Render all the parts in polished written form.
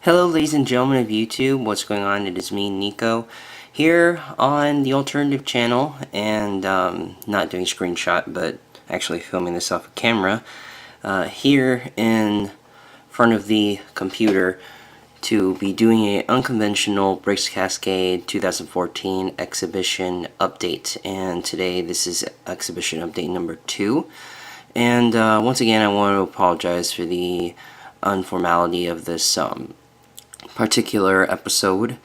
Hello ladies and gentlemen of YouTube, what's going on? It is me, Nico, here on the alternative channel, and not doing screenshot, but actually filming this off a camera, here in front of the computer to be doing an unconventional Bricks Cascade 2014 exhibition update. And today this is exhibition update number 2. And once again I want to apologize for the informality of this particular episode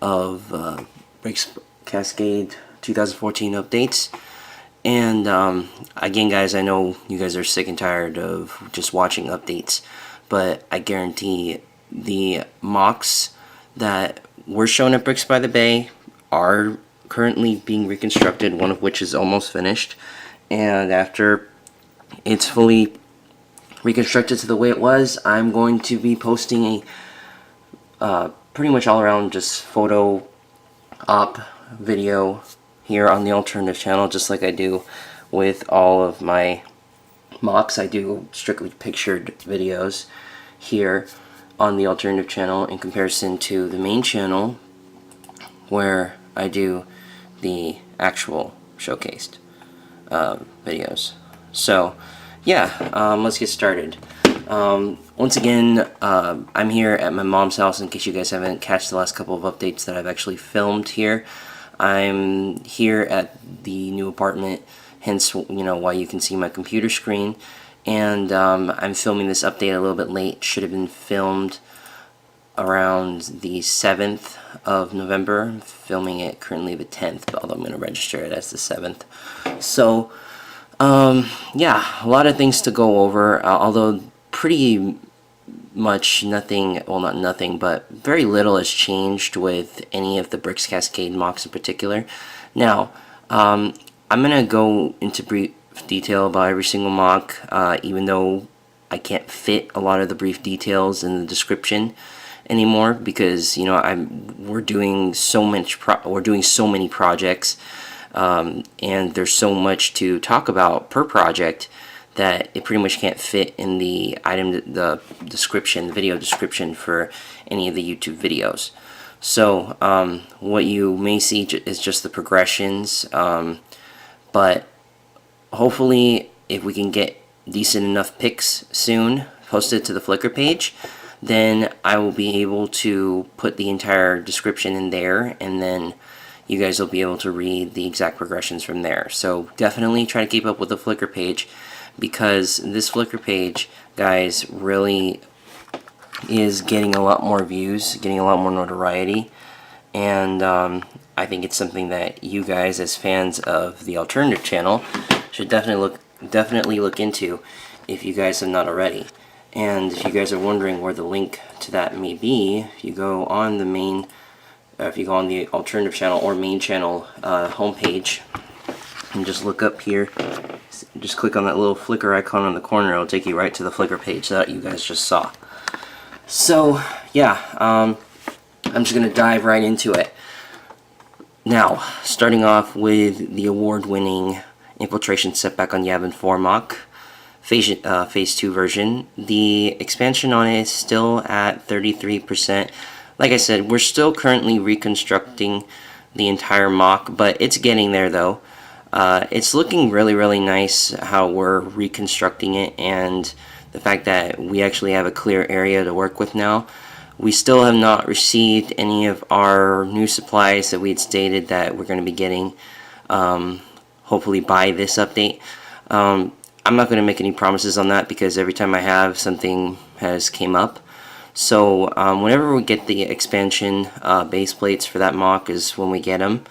of Bricks Cascade 2014 updates. And again guys, I know you guys are sick and tired of just watching updates, but I guarantee the MOCs that were shown at Bricks by the Bay are currently being reconstructed, one of which is almost finished, and after it's fully reconstructed to the way it was, I'm going to be posting a pretty much all around just photo op video here on the alternative channel, just like I do with all of my MOCs. I do strictly pictured videos here on the alternative channel in comparison to the main channel where I do the actual showcased videos. So yeah, let's get started. Once again, I'm here at my mom's house in case you guys haven't catched the last couple of updates that I've actually filmed here. I'm here at the new apartment, hence why you can see my computer screen. And I'm filming this update a little bit late. Should have been filmed around the 7th of November. I'm filming it currently the 10th, although I'm going to register it as the 7th. So, yeah, a lot of things to go over, although pretty much nothing, well not nothing, but very little has changed with any of the Bricks Cascade MOCs in particular. Now, I'm going to go into brief detail about every single MOC, even though I can't fit a lot of the brief details in the description anymore, because we're doing so many projects, and there's so much to talk about per project that it pretty much can't fit in the video description for any of the YouTube videos. So what you may see is just the progressions, but hopefully if we can get decent enough pics soon posted to the Flickr page, then I will be able to put the entire description in there, and then you guys will be able to read the exact progressions from there. So definitely try to keep up with the Flickr page, because this Flickr page, guys, really is getting a lot more views, getting a lot more notoriety, and I think it's something that you guys as fans of the alternative channel should definitely look into if you guys have not already. And if you guys are wondering where the link to that may be, if you go on the main, if you go on the alternative channel or main channel homepage and just look up here, just click on that little Flickr icon on the corner, it'll take you right to the Flickr page that you guys just saw. So yeah, I'm just going to dive right into it. Now, starting off with the award-winning Infiltration Setback on Yavin 4 MOC, Phase 2 version. The expansion on it is still at 33%. Like I said, we're still currently reconstructing the entire MOC, but it's getting there though. It's looking really nice how we're reconstructing it, and the fact that we actually have a clear area to work with now. We still have not received any of our new supplies that we had stated that we're going to be getting, hopefully by this update. I'm not going to make any promises on that, because every time I have, something has came up. So whenever we get the expansion base plates for that MOC is when we get them.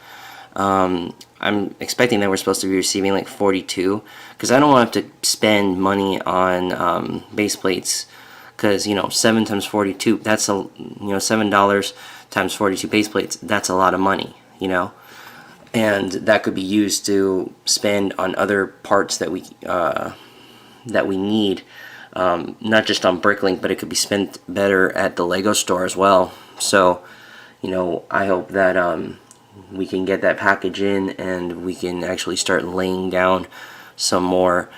I'm expecting that we're supposed to be receiving like 42, because I don't want to have to spend money on base plates, because 7 times 42, that's a $7 times 42 base plates, that's a lot of money, and that could be used to spend on other parts that we need, not just on Bricklink, but it could be spent better at the Lego store as well. So I hope that we can get that package in, and we can actually start laying down some more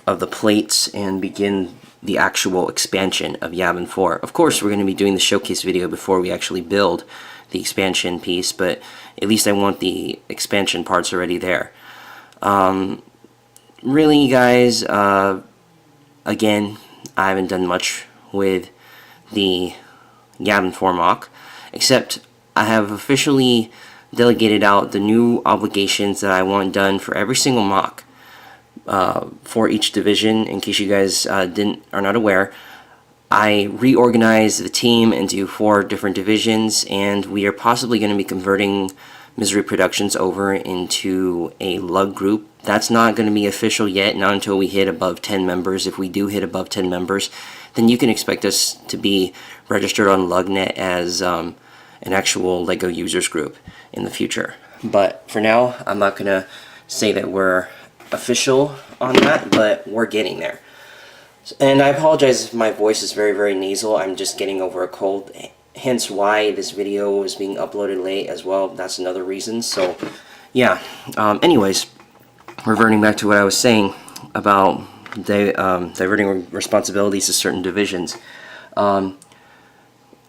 of the plates and begin the actual expansion of Yavin 4. Of course, we're going to be doing the showcase video before we actually build the expansion piece, but at least I want the expansion parts already there. Really, guys, again, I haven't done much with the Yavin 4 mock, except I have officially delegated out the new obligations that I want done for every single mock. For each division. In case you guys are not aware, I reorganized the team into 4 different divisions, and we are possibly going to be converting Misery Productions over into a lug group. That's not going to be official yet, not until we hit above 10 members. If we do hit above 10 members, then you can expect us to be registered on LugNet as an actual LEGO users group in the future. But for now, I'm not going to say that we're official on that, but we're getting there. And I apologize if my voice is very, very nasal. I'm just getting over a cold, hence why this video is being uploaded late as well. That's another reason. So yeah, anyways, reverting back to what I was saying about diverting responsibilities to certain divisions.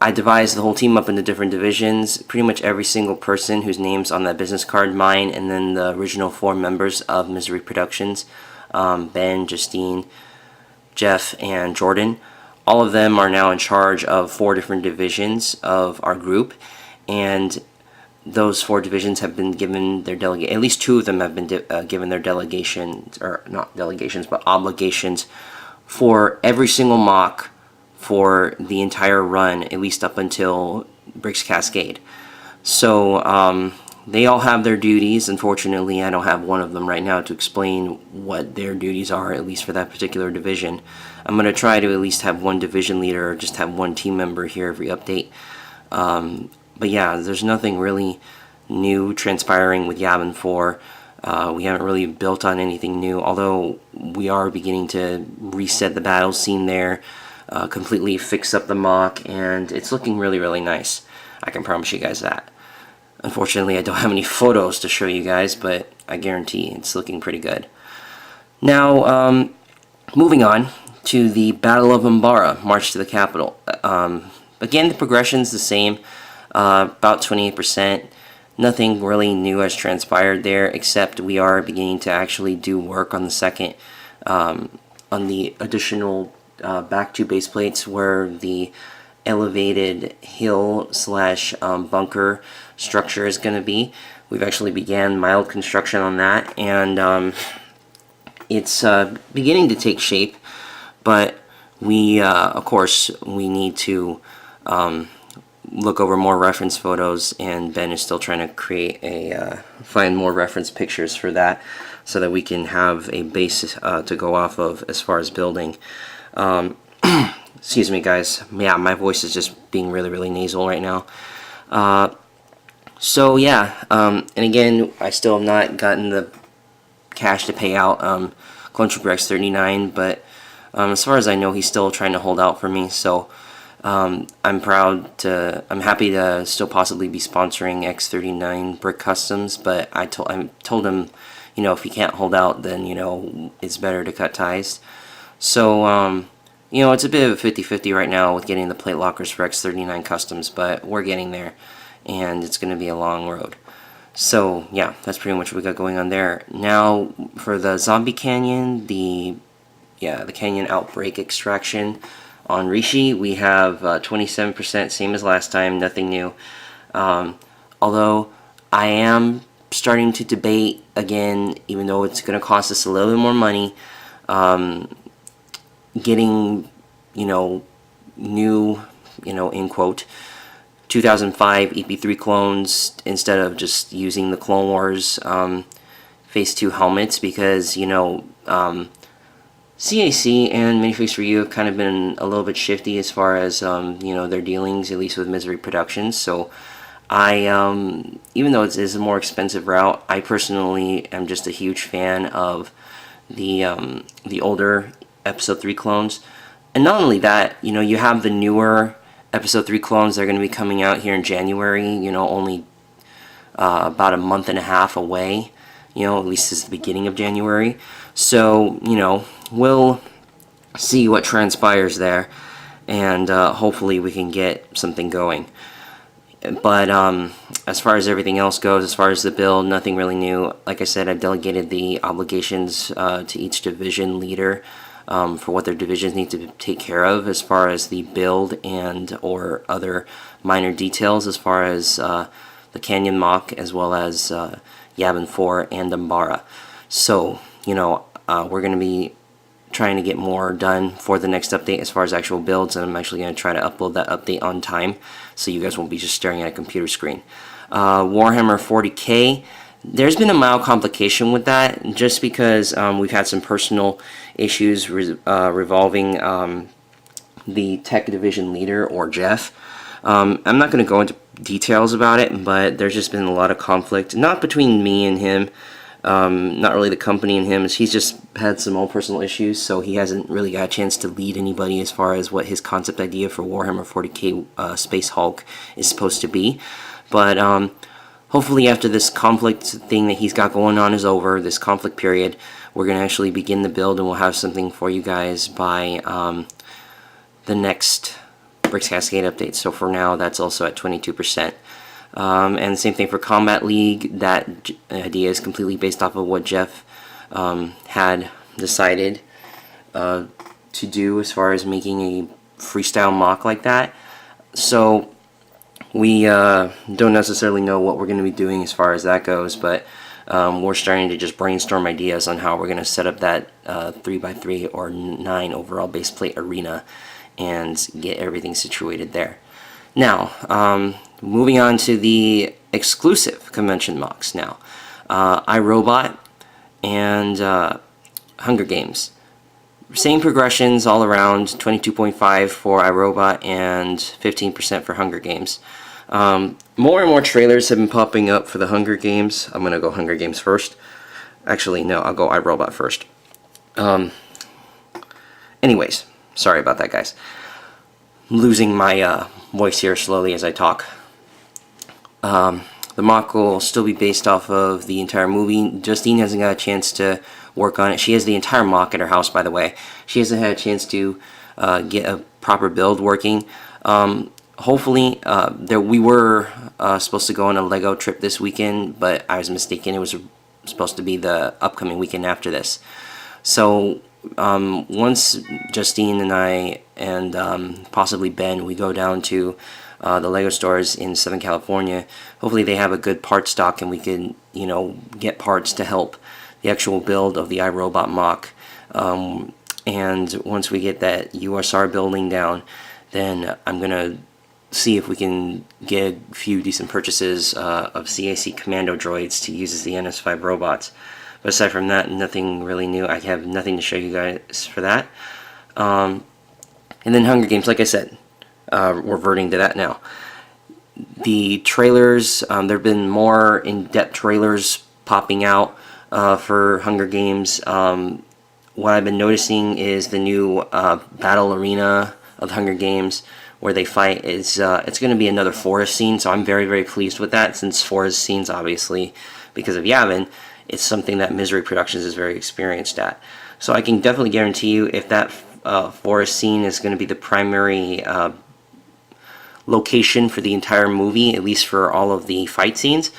I devised the whole team up into different divisions. Pretty much every single person whose name's on that business card, mine, and then the original 4 members of Misery Productions, Ben, Justine, Jeff, and Jordan. All of them are now in charge of 4 different divisions of our group, and those 4 divisions have been given their at least 2 of them have been given their delegations, or not delegations, but obligations for every single mock for the entire run, at least up until Bricks Cascade. So they all have their duties. Unfortunately, I don't have one of them right now to explain what their duties are, at least for that particular division. I'm going to try to at least have one division leader, or just have one team member here every update. But yeah, there's nothing really new transpiring with Yavin 4. We haven't really built on anything new, although we are beginning to reset the battle scene there, completely fix up the mock, and it's looking really, really nice. I can promise you guys that. Unfortunately, I don't have any photos to show you guys, but I guarantee it's looking pretty good. Now, moving on to the Battle of Umbara, March to the Capital. Again, the progression's the same, about 28%. Nothing really new has transpired there, except we are beginning to actually do work on the second, on the additional back 2 base plates, where the elevated hill / bunker structure is going to be. We've actually began mild construction on that, and it's beginning to take shape, but we of course we need to look over more reference photos, and Ben is still trying to create find more reference pictures for that, so that we can have a base to go off of as far as building. Excuse me, guys. Yeah, my voice is just being really, really nasal right now. So yeah, and again, I still have not gotten the cash to pay out Clone Trooper X39, but as far as I know, he's still trying to hold out for me. So I'm happy to still possibly be sponsoring X39 Brick Customs, but I told him, you know, if he can't hold out, then, you know, it's better to cut ties. So you know, it's a bit of a 50-50 right now with getting the plate lockers for X39 Customs, but we're getting there, and it's going to be a long road. So yeah, that's pretty much what we got going on there. Now for the Zombie Canyon, the Canyon Outbreak extraction on Rishi, we have 27%, same as last time, nothing new. Although I am starting to debate again, even though it's going to cost us a little bit more money, getting, you know, new, you know, in quote, 2005 EP3 clones instead of just using the Clone Wars Phase 2 helmets, because, you know, CAC and Minifigs for You have kind of been a little bit shifty as far as, you know, their dealings, at least with Misery Productions. So I, even though it is a more expensive route, I personally am just a huge fan of the older Episode 3 clones. And not only that, you know, you have the newer Episode 3 clones that are going to be coming out here in January, you know, only about a month and a half away. You know, at least it's the beginning of January. So, you know, we'll see what transpires there, and hopefully we can get something going. But as far as everything else goes, as far as the build, nothing really new. Like I said, I've delegated the obligations to each division leader for what their divisions need to take care of as far as the build and or other minor details as far as the Canyon MOC, as well as Yavin 4 and Umbara. So, you know, we're going to be trying to get more done for the next update as far as actual builds, and I'm actually going to try to upload that update on time so you guys won't be just staring at a computer screen. Warhammer 40k, there's been a mild complication with that just because we've had some personal issues revolving the tech division leader, or Jeff. I'm not going to go into details about it, but there's just been a lot of conflict, not between me and him, not really the company and him. He's just had some own personal issues, so he hasn't really got a chance to lead anybody as far as what his concept idea for Warhammer 40k Space Hulk is supposed to be. But hopefully after this conflict thing that he's got going on is over, this conflict period, we're going to actually begin the build, and we'll have something for you guys by the next Bricks Cascade update. So for now, that's also at 22%. And the same thing for Combat League. That idea is completely based off of what Jeff had decided to do as far as making a freestyle MOC like that. So we don't necessarily know what we're going to be doing as far as that goes, but we're starting to just brainstorm ideas on how we're going to set up that 3x3 or 9 overall baseplate arena and get everything situated there. Now, moving on to the exclusive convention MOCs now. iRobot and Hunger Games. Same progressions all around, 22.5 for iRobot and 15% for Hunger Games. More and more trailers have been popping up for the Hunger Games. I'm going to go Hunger Games first. Actually, no, I'll go iRobot first. Anyways, sorry about that, guys. I'm losing my voice here slowly as I talk. The MOC will still be based off of the entire movie. Justine hasn't got a chance to work on it. She has the entire MOC at her house, by the way. She hasn't had a chance to get a proper build working. Hopefully, we were supposed to go on a Lego trip this weekend, but I was mistaken. It was supposed to be the upcoming weekend after this. So once Justine and I and possibly Ben, we go down to the Lego stores in Southern California, hopefully they have a good part stock and we can, you know, get parts to help the actual build of the iRobot MOC. And once we get that USR building down, then I'm going to see if we can get a few decent purchases of CAC commando droids to use as the NS5 robots. But aside from that, nothing really new. I have nothing to show you guys for that. And then Hunger Games, like I said, we're reverting to that now. The trailers, there have been more in-depth trailers popping out for Hunger Games. What I've been noticing is the new battle arena of the Hunger Games where they fight is it's going to be another forest scene, so I'm very, very pleased with that, since forest scenes, obviously, because of Yavin, it's something that Misery Productions is very experienced at. So I can definitely guarantee you, if that forest scene is going to be the primary location for the entire movie, at least for all of the fight scenes,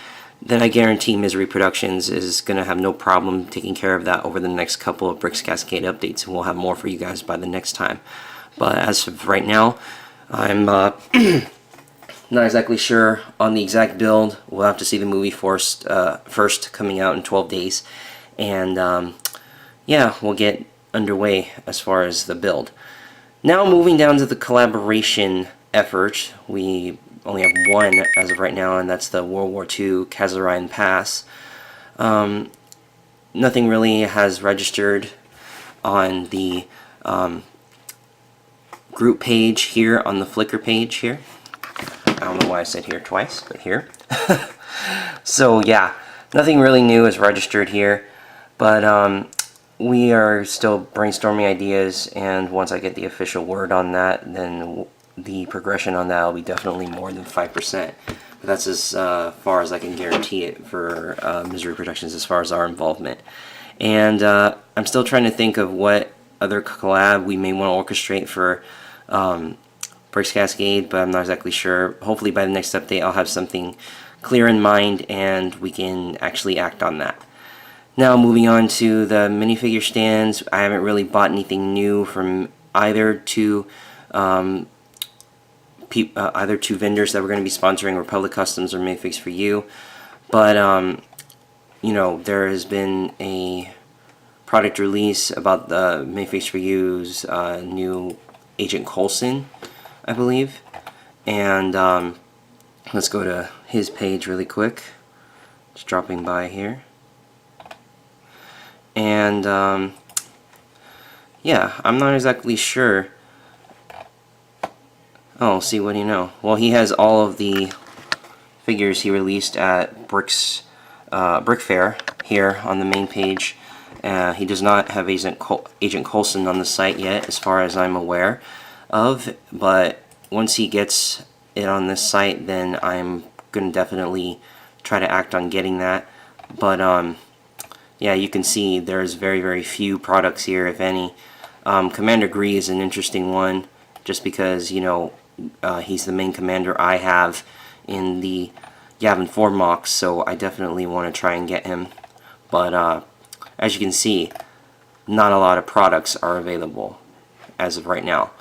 then I guarantee Misery Productions is going to have no problem taking care of that over the next couple of Bricks Cascade updates, and we'll have more for you guys by the next time. But as of right now, I'm not exactly sure on the exact build. We'll have to see the movie first coming out in 12 days. And yeah, we'll get underway as far as the build. Now moving down to the collaboration effort, we only have one as of right now, and that's the World War II Kazarine Pass. Nothing really has registered on the group page here, on the Flickr page here. I don't know why I said here twice, but here. So yeah, nothing really new is registered here, but we are still brainstorming ideas, and once I get the official word on that, then the progression on that will be definitely more than 5%. But that's as far as I can guarantee it for Misery Productions as far as our involvement. And I'm still trying to think of what other collab we may want to orchestrate for Bricks Cascade, but I'm not exactly sure. Hopefully by the next update I'll have something clear in mind and we can actually act on that. Now moving on to the minifigure stands, I haven't really bought anything new from either two vendors that we're going to be sponsoring, Republic Customs or Mayfix for You. But you know, there has been a product release about the Mayfix for You's new Agent Coulson, I believe. And let's go to his page really quick. Just dropping by here. And yeah, I'm not exactly sure. Oh, see, what do you know? Well, he has all of the figures he released at Brick Fair here on the main page. He does not have Agent Coulson on the site yet, as far as I'm aware of. But once he gets it on this site, then I'm going to definitely try to act on getting that. But yeah, you can see there's very, very few products here, if any. Commander Gree is an interesting one, just because, you know, he's the main commander I have in the Yavin 4 MOCs, so I definitely want to try and get him. But as you can see, not a lot of products are available as of right now.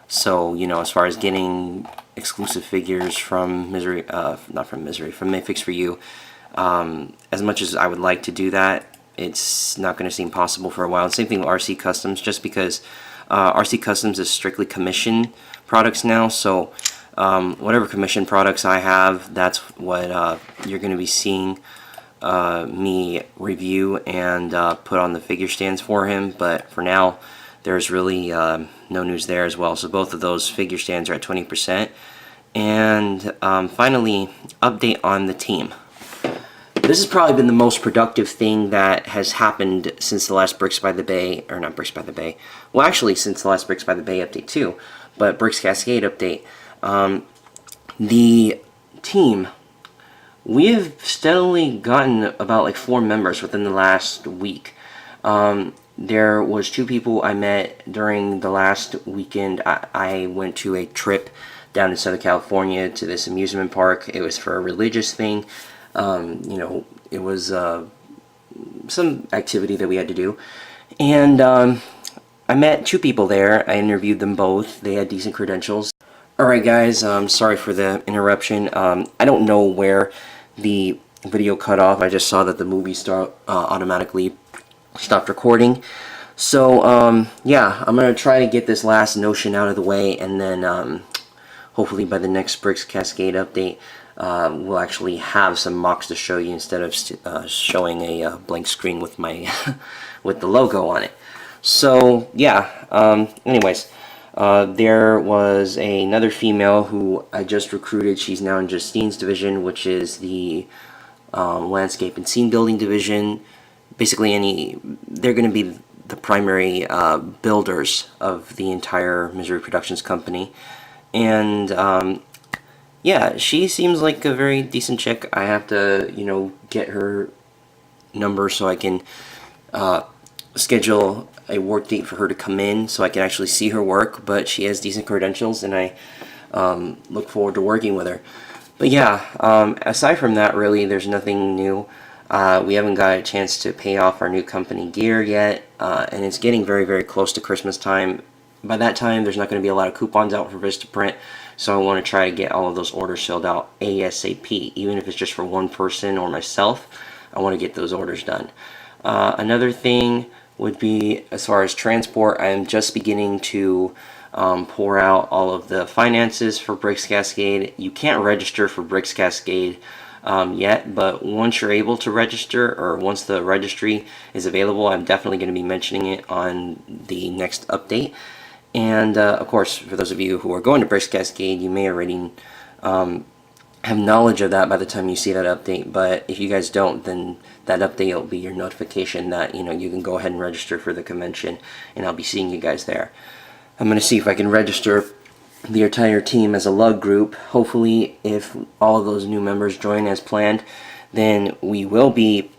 So, you know, as far as getting exclusive figures from from Mayfix for You, as much as I would like to do that, it's not going to seem possible for a while. And same thing with RC Customs, just because RC Customs is strictly commission products now. So whatever commission products I have, that's what you're going to be seeing me review and put on the figure stands for him. But for now, there's really no news there as well. So both of those figure stands are at 20%. And finally, update on the team. This has probably been the most productive thing that has happened since the last Bricks by the Bay, or not Bricks by the Bay, well actually since the last Bricks by the Bay update too, but Bricks Cascade update. The team, we have steadily gotten about like 4 members within the last week. There was 2 people I met during the last weekend. I went to a trip down in Southern California to this amusement park. It was for a religious thing. You know, it was some activity that we had to do, and I met 2 people there. I interviewed them both. They had decent credentials. Alright guys, sorry for the interruption. I don't know where the video cut off. I just saw that the movie automatically stopped recording. So yeah, I'm going to try to get this last notion out of the way, and then hopefully by the next Bricks Cascade update, we'll actually have some MOCs to show you instead of showing a blank screen with my with the logo on it. So yeah, anyways, there was another female who I just recruited. She's now in Justine's division, which is the landscape and scene building division. Basically, they're going to be the primary builders of the entire Misery Productions company. And yeah, she seems like a very decent chick. I have to, you know, get her number so I can schedule a work date for her to come in so I can actually see her work. But she has decent credentials, and I look forward to working with her. But yeah, aside from that, really, there's nothing new. We haven't got a chance to pay off our new company gear yet, and it's getting very, very close to Christmas time. By that time, there's not going to be a lot of coupons out for Vistaprint, so I want to try to get all of those orders filled out ASAP. Even if it's just for one person or myself, I want to get those orders done. Another thing would be, as far as transport, I'm just beginning to pour out all of the finances for Bricks Cascade. You can't register for Bricks Cascade yet, but once you're able to register, or once the registry is available, I'm definitely going to be mentioning it on the next update. And of course, for those of you who are going to Bricks Cascade, you may already have knowledge of that by the time you see that update. But if you guys don't, then that update will be your notification that, you know, you can go ahead and register for the convention, and I'll be seeing you guys there. I'm going to see if I can register the entire team as a lug group. Hopefully, if all of those new members join as planned, then we will be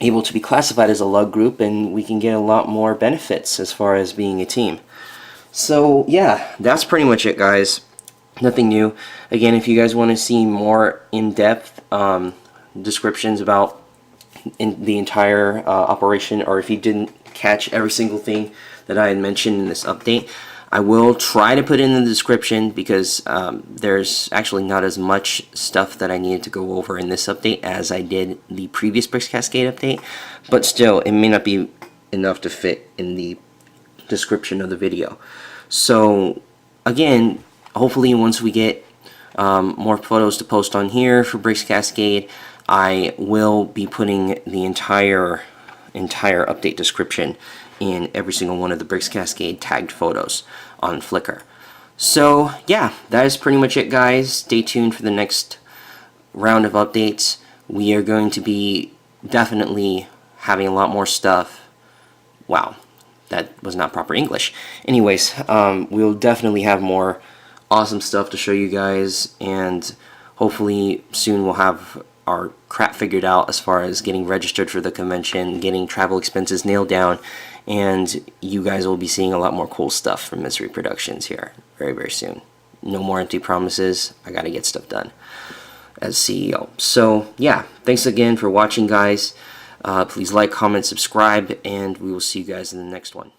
able to be classified as a lug group, and we can get a lot more benefits as far as being a team. So yeah, that's pretty much it, guys. Nothing new. Again, if you guys want to see more in-depth descriptions about the entire operation, or if you didn't catch every single thing that I had mentioned in this update, I will try to put it in the description, because there's actually not as much stuff that I needed to go over in this update as I did the previous Bricks Cascade update, but still, it may not be enough to fit in the description of the video. So again, hopefully once we get more photos to post on here for Bricks Cascade, I will be putting the entire update description in every single one of the Bricks Cascade tagged photos on Flickr. So yeah, that is pretty much it, guys. Stay tuned for the next round of updates. We are going to be definitely having a lot more stuff. Wow, that was not proper English. Anyways, we'll definitely have more awesome stuff to show you guys, and hopefully soon we'll have our crap figured out as far as getting registered for the convention, getting travel expenses nailed down, and you guys will be seeing a lot more cool stuff from Misery Productions here very, very soon. No more empty promises. I gotta get stuff done as CEO. So yeah, thanks again for watching, guys. Please like, comment, subscribe, and we will see you guys in the next one.